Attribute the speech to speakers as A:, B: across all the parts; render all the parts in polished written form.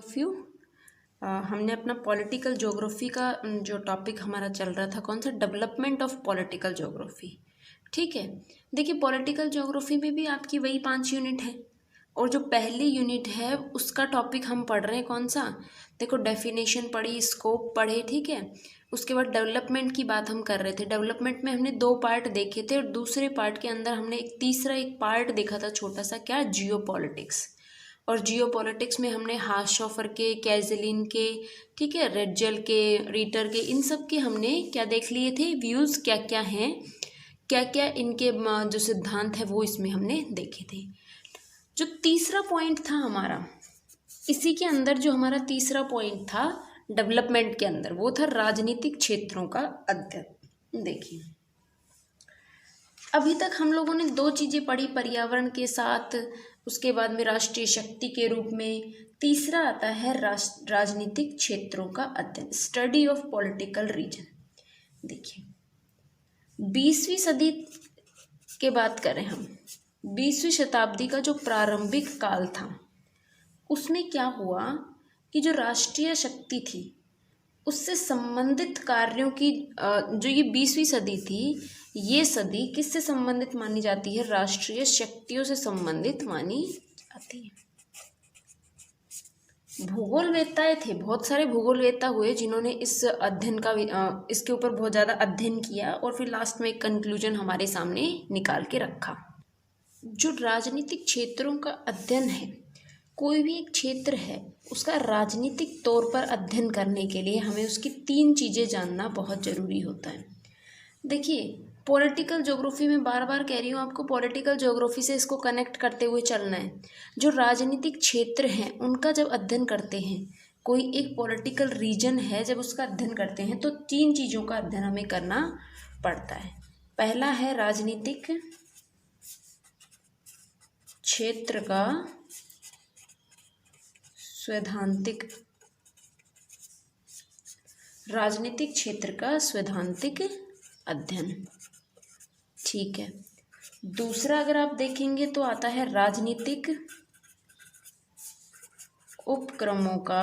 A: Few हमने अपना political geography का जो टॉपिक हमारा चल रहा था, कौन सा, डेवलपमेंट ऑफ पॉलिटिकल ज्योग्राफी। ठीक है, देखिए पॉलिटिकल ज्योग्राफी में भी आपकी वही 5 यूनिट है और जो पहली यूनिट है उसका टॉपिक हम पढ़ रहे हैं कौन सा, देखो डेफिनेशन पढ़ी, स्कोप पढ़े, ठीक है। उसके बाद डेवलपमेंट की बात हम कर रहे थे। डेवलपमेंट में हमने 2 पार्ट देखे थे और दूसरे पार्ट के अंदर हमने एक पार्ट देखा था छोटा सा, क्या, जियो पॉलिटिक्स। और जियो पॉलिटिक्स में हमने हार्शॉफर के, कैजलिन के, ठीक है, रेडजल के, रीटर के, इन सब के हमने क्या देख लिए थे, व्यूज़ क्या क्या हैं, क्या क्या इनके जो सिद्धांत है वो इसमें हमने देखे थे। जो तीसरा पॉइंट था हमारा, इसी के अंदर जो हमारा तीसरा पॉइंट था डेवलपमेंट के अंदर, वो था राजनीतिक क्षेत्रों का अध्ययन। देखिए अभी तक हम लोगों ने 2 चीज़ें पढ़ी, पर्यावरण के साथ, उसके बाद में राष्ट्रीय शक्ति के रूप में, तीसरा आता है राजनीतिक क्षेत्रों का अध्ययन, स्टडी ऑफ पॉलिटिकल रीजन। देखिए 20वीं सदी के बात करें हम, 20वीं शताब्दी का जो प्रारंभिक काल था उसमें क्या हुआ कि जो राष्ट्रीय शक्ति थी उससे संबंधित कार्यों की जो ये 20वीं सदी थी, ये सदी किससे संबंधित मानी जाती है, राष्ट्रीय शक्तियों से संबंधित मानी जाती है। भूगोलवेत्ताएं थे, बहुत सारे भूगोलवेत्ता हुए जिन्होंने इस अध्ययन का इसके ऊपर बहुत ज़्यादा अध्ययन किया और फिर लास्ट में एक कंक्लूजन हमारे सामने निकाल के रखा। जो राजनीतिक क्षेत्रों का अध्ययन है, कोई भी एक क्षेत्र है उसका राजनीतिक तौर पर अध्ययन करने के लिए हमें उसकी 3 चीज़ें जानना बहुत ज़रूरी होता है। देखिए पॉलिटिकल ज्योग्राफी में बार बार कह रही हूँ आपको, पॉलिटिकल ज्योग्राफी से इसको कनेक्ट करते हुए चलना है। जो राजनीतिक क्षेत्र हैं उनका जब अध्ययन करते हैं, कोई एक पॉलिटिकल रीजन है जब उसका अध्ययन करते हैं तो 3 चीज़ों का अध्ययन हमें करना पड़ता है। पहला है राजनीतिक क्षेत्र का सैद्धांतिक, राजनीतिक क्षेत्र का सैद्धांतिक अध्ययन, ठीक है। दूसरा अगर आप देखेंगे तो आता है राजनीतिक उपक्रमों का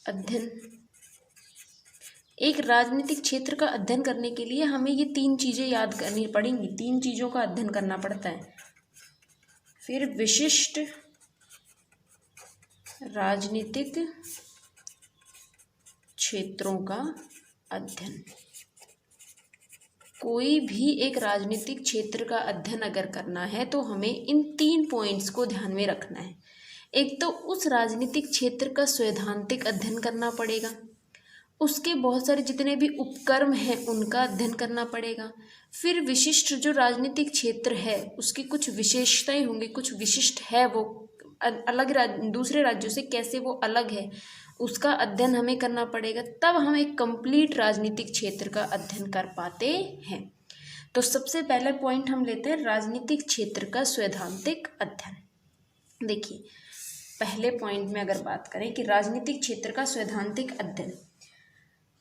A: अध्ययन। एक राजनीतिक क्षेत्र का अध्ययन करने के लिए हमें ये 3 चीज़ें याद करनी पड़ेंगी, 3 चीज़ों का अध्ययन करना पड़ता है। फिर विशिष्ट राजनीतिक क्षेत्रों का अध्ययन। कोई भी एक राजनीतिक क्षेत्र का अध्ययन अगर करना है तो हमें इन 3 पॉइंट्स को ध्यान में रखना है। एक तो उस राजनीतिक क्षेत्र का सैद्धांतिक अध्ययन करना पड़ेगा, उसके बहुत सारे जितने भी उपक्रम हैं उनका अध्ययन करना पड़ेगा। फिर विशिष्ट जो राजनीतिक क्षेत्र है उसकी कुछ विशेषताएं होंगी, कुछ विशिष्ट है वो अलग दूसरे राज्यों से कैसे वो अलग है, उसका अध्ययन हमें करना पड़ेगा, तब हम एक कंप्लीट राजनीतिक क्षेत्र का अध्ययन कर पाते हैं। तो सबसे पहले पॉइंट हम लेते हैं राजनीतिक क्षेत्र का सैद्धांतिक अध्ययन। देखिए पहले पॉइंट में अगर बात करें कि राजनीतिक क्षेत्र का सैद्धांतिक अध्ययन,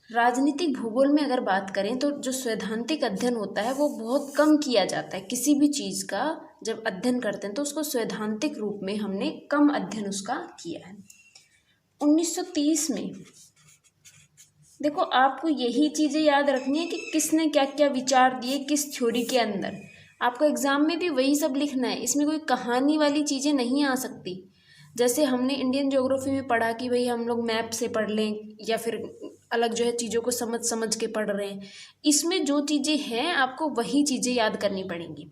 A: राजनीतिक भूगोल में अगर बात करें तो जो सैद्धांतिक अध्ययन होता है वो बहुत कम किया जाता है। किसी भी चीज़ का जब अध्ययन करते हैं तो उसको सैद्धांतिक रूप में हमने कम अध्ययन उसका किया है। 1930 में देखो आपको यही चीज़ें याद रखनी है कि किसने क्या क्या विचार दिए किस थ्योरी के अंदर, आपको एग्ज़ाम में भी वही सब लिखना है। इसमें कोई कहानी वाली चीज़ें नहीं आ सकती। जैसे हमने इंडियन ज्योग्राफी में पढ़ा कि भाई हम लोग मैप से पढ़ लें या फिर अलग जो है चीज़ों को समझ समझ के पढ़ रहे हैं, इसमें जो चीज़ें हैं आपको वही चीज़ें याद करनी पड़ेंगी।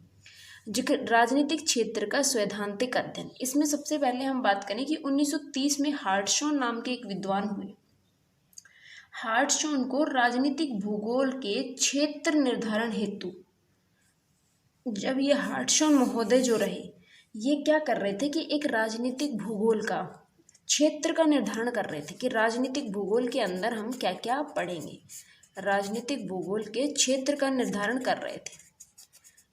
A: राजनीतिक क्षेत्र का सैद्धांतिक अध्ययन, इसमें सबसे पहले हम बात करें कि 1930 में हार्टशॉन नाम के एक विद्वान हुए। हार्टशॉन को राजनीतिक भूगोल के क्षेत्र निर्धारण हेतु, जब ये हार्टशॉन महोदय जो रहे, ये क्या कर रहे थे कि एक राजनीतिक भूगोल का क्षेत्र का निर्धारण कर रहे थे कि राजनीतिक भूगोल के अंदर हम क्या क्या पढ़ेंगे, राजनीतिक भूगोल के क्षेत्र का निर्धारण कर रहे थे।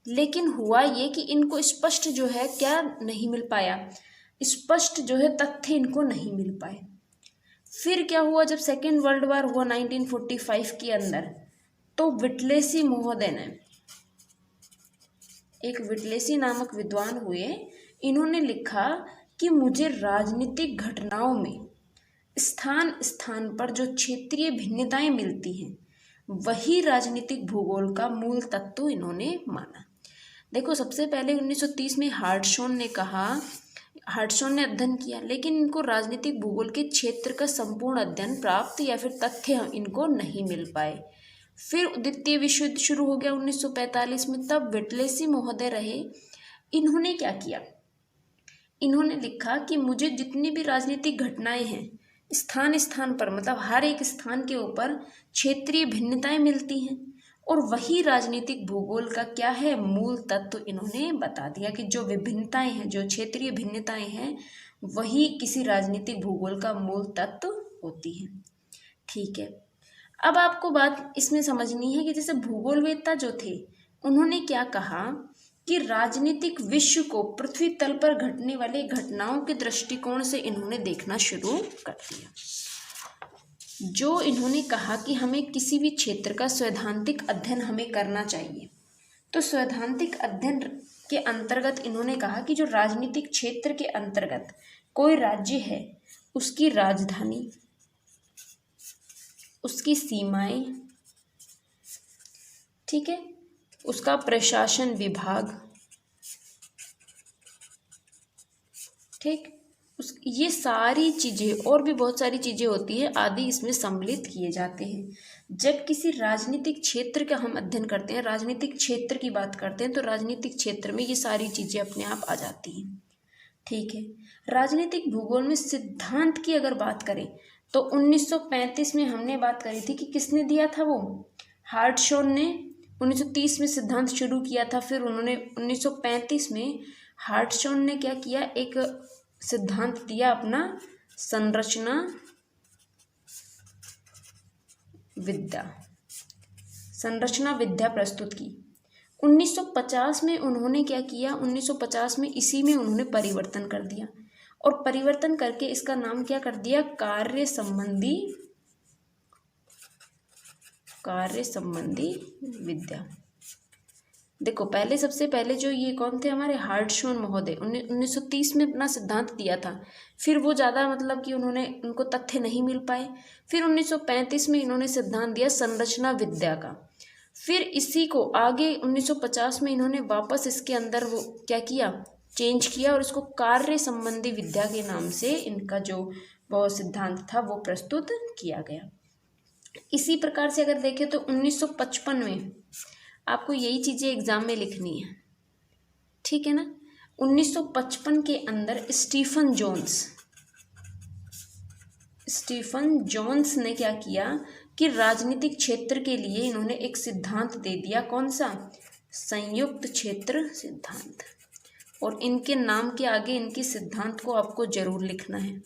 A: लेकिन हुआ ये कि इनको स्पष्ट जो है क्या नहीं मिल पाया, स्पष्ट जो है तथ्य इनको नहीं मिल पाए। फिर क्या हुआ, जब सेकेंड वर्ल्ड वॉर हुआ 1945 के अंदर, तो विटलेसी महोदय ने, एक विटलेसी नामक विद्वान हुए, इन्होंने लिखा कि मुझे राजनीतिक घटनाओं में स्थान स्थान पर जो क्षेत्रीय भिन्नताएं मिलती हैं वही राजनीतिक भूगोल का मूल तत्व इन्होंने माना। देखो, सबसे पहले 1930 में हार्टशॉन ने अध्ययन किया, लेकिन इनको राजनीतिक भूगोल के क्षेत्र का संपूर्ण अध्ययन प्राप्त या फिर तथ्य इनको नहीं मिल पाए। फिर द्वितीय विश्व युद्ध शुरू हो गया 1945 में, तब विटलेसी महोदय रहे। इन्होंने क्या किया, इन्होंने लिखा कि मुझे जितनी भी राजनीतिक घटनाएं हैं स्थान स्थान पर, मतलब हर एक स्थान के ऊपर क्षेत्रीय भिन्नताएं मिलती हैं और वही राजनीतिक भूगोल का क्या है, मूल तत्व इन्होंने बता दिया कि जो विभिन्नताएं हैं, जो क्षेत्रीय भिन्नताएं हैं, वही किसी राजनीतिक भूगोल का मूल तत्व होती हैं। ठीक है, अब आपको बात इसमें समझनी है कि जैसे भूगोलवेत्ता जो थे उन्होंने क्या कहा कि राजनीतिक विश्व को पृथ्वी तल पर घटने वाले घटनाओं के दृष्टिकोण से इन्होंने देखना शुरू कर दिया। जो इन्होंने कहा कि हमें किसी भी क्षेत्र का सैद्धांतिक अध्ययन हमें करना चाहिए, तो सैद्धांतिक अध्ययन के अंतर्गत इन्होंने कहा कि जो राजनीतिक क्षेत्र के अंतर्गत कोई राज्य है, उसकी राजधानी, उसकी सीमाएं, ठीक है, उसका प्रशासन विभाग, ठीक, ये सारी चीज़ें और भी बहुत सारी चीज़ें होती है आदि इसमें सम्मिलित किए जाते हैं। जब किसी राजनीतिक क्षेत्र का हम अध्ययन करते हैं, राजनीतिक क्षेत्र की बात करते हैं, तो राजनीतिक क्षेत्र में ये सारी चीज़ें अपने आप आ जाती हैं। ठीक है, राजनीतिक भूगोल में सिद्धांत की अगर बात करें तो 1935 में हमने बात करी थी कि किसने दिया था, वो हार्टशॉन ने 1930 में सिद्धांत शुरू किया था। फिर उन्होंने 1935 में हार्टशॉन ने क्या किया, एक सिद्धांत दिया अपना, संरचना विद्या प्रस्तुत की। 1950 में उन्होंने क्या किया, 1950 में इसी में उन्होंने परिवर्तन कर दिया और परिवर्तन करके इसका नाम क्या कर दिया, कार्य संबंधी विद्या। देखो, पहले सबसे पहले जो ये कौन थे, हमारे हार्टशॉन महोदय, 1930 में अपना सिद्धांत दिया था। फिर वो ज़्यादा मतलब कि उनको तथ्य नहीं मिल पाए। फिर 1935 में इन्होंने सिद्धांत दिया संरचना विद्या का। फिर इसी को आगे 1950 में इन्होंने वापस इसके अंदर वो क्या किया, चेंज किया और इसको कार्य संबंधी विद्या के नाम से इनका जो वो सिद्धांत था वो प्रस्तुत किया गया। इसी प्रकार से अगर देखें तो 1955 में आपको यही चीज़ें एग्जाम में लिखनी है, ठीक है ना। 1955 के अंदर स्टीफन जोन्स ने क्या किया कि राजनीतिक क्षेत्र के लिए इन्होंने एक सिद्धांत दे दिया, कौन सा, संयुक्त क्षेत्र सिद्धांत। और इनके नाम के आगे इनके सिद्धांत को आपको जरूर लिखना है।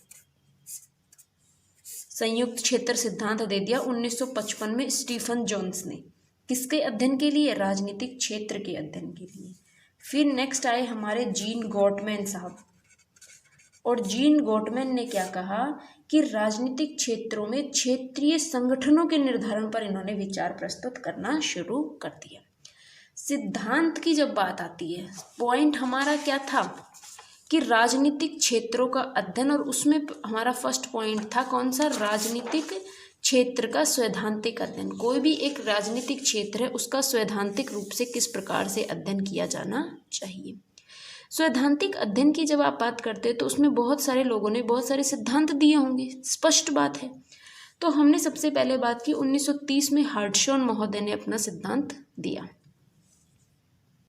A: संयुक्त क्षेत्र सिद्धांत दे दिया 1955 में स्टीफन जोन्स ने, किसके अध्ययन के लिए, राजनीतिक क्षेत्र के अध्ययन के लिए। फिर नेक्स्ट आए हमारे जीन गॉटमैन साहब, और जीन गॉटमैन ने क्या कहा कि राजनीतिक क्षेत्रों में क्षेत्रीय संगठनों के निर्धारण पर इन्होंने विचार प्रस्तुत करना शुरू कर दिया। सिद्धांत की जब बात आती है, पॉइंट हमारा क्या था कि राजनीतिक क्षेत्रों का अध्ययन, और उसमें हमारा फर्स्ट पॉइंट था कौन सा, राजनीतिक क्षेत्र का सैद्धांतिक अध्ययन। कोई भी एक राजनीतिक क्षेत्र है उसका सैद्धांतिक रूप से किस प्रकार से अध्ययन किया जाना चाहिए। सैद्धांतिक अध्ययन की जब आप बात करते हैं तो उसमें बहुत सारे लोगों ने बहुत सारे सिद्धांत दिए होंगे, स्पष्ट बात है। तो हमने सबसे पहले बात की 1930 में हार्टशॉन महोदय ने अपना सिद्धांत दिया।